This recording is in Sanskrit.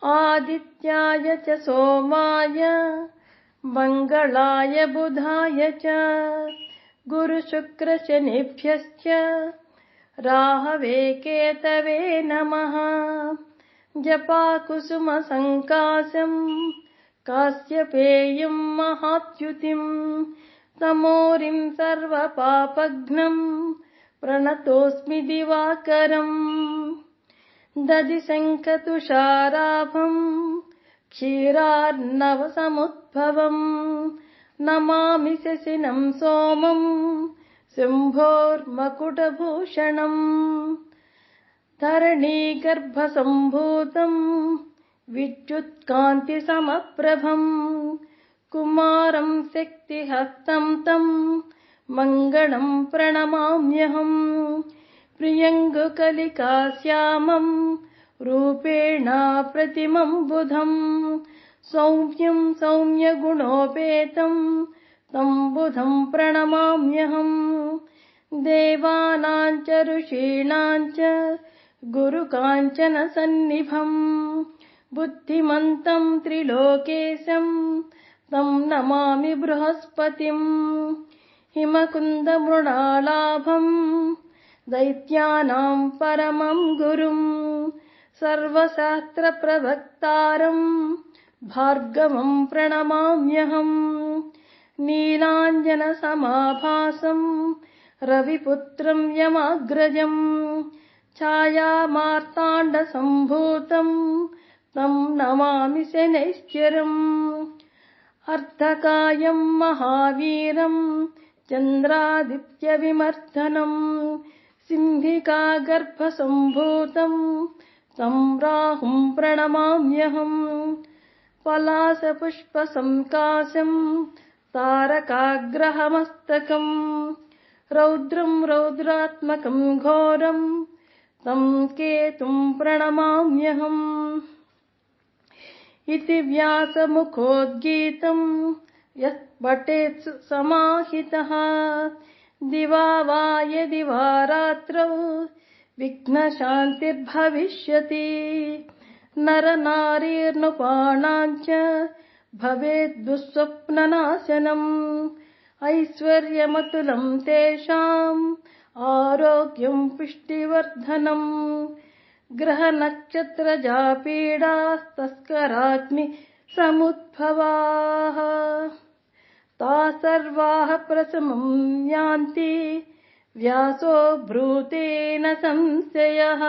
आदित्याय च सोमाय मंगलाय बुधाय च गुरुशुक्रशनिभ्यश्च राहवे केतवे नमः। जपाकुसुमसङ्काशम् काश्यपेयं महाद्युतिम् तमोरिं सर्वपापघ्नम् प्रणतोऽस्मि दिवाकरम्। दधिशङ्खतुषाराभम् क्षीरार्णवसमुद्भवम् नमामि शशिनं सोमम् शम्भोर्मकुटभूषणम्। धरणीगर्भसम्भूतम् विद्युत्कान्तिसमप्रभम् कुमारं शक्तिहस्तं तं मङ्गलं प्रणमाम्यहम्। प्रियङ्गुकलिकाश्यामं रूपेण प्रतिमं बुधम् सौम्यं सौम्यगुणोपेतं तं बुधं प्रणमाम्यहम्। देवानां च ऋषीणां च गुरुकाञ्चनसन्निभम् बुद्धिमन्तं त्रिलोकेशं तं नमामि बृहस्पतिम्। हिमकुन्दमृणालाभम् दैत्यानां परमं गुरुम् सर्वशास्त्रप्रवक्तारम् भार्गवं प्रणमाम्यहम्। नीलाञ्जनसमाभासम् रविपुत्रं यमाग्रजम् छायामार्ताण्डसम्भूतम् तं नमामि शनैश्चरम्। अर्धकायं महावीरम् चन्द्रादित्यविमर्दनम् सिंहिकागर्भसम्भूतम् तं राहुं प्रणमाम्यहम्। पलाशपुष्पसङ्काशम् तारकाग्रहमस्तकम् रौद्रं रौद्रात्मकं घोरं तं केतुं प्रणमाम्यहम्। इति व्यासमुखोद्गीतं यः पठेत् समाहितः दिवा वा यदि वा रात्रौ विघ्नशान्तिर्भविष्यति। नरनारीर्नृपाणां च भवेत् दुःस्वप्ननाशनम् ऐश्वर्यमतुलं तेषाम् आरोग्यं पुष्टिवर्धनम्। ग्रहनक्षत्रजापीडास्तस्कराग्नि समुद्भवाः ता सर्वाः प्रशमं यान्ति व्यासो ब्रूते न संशयः।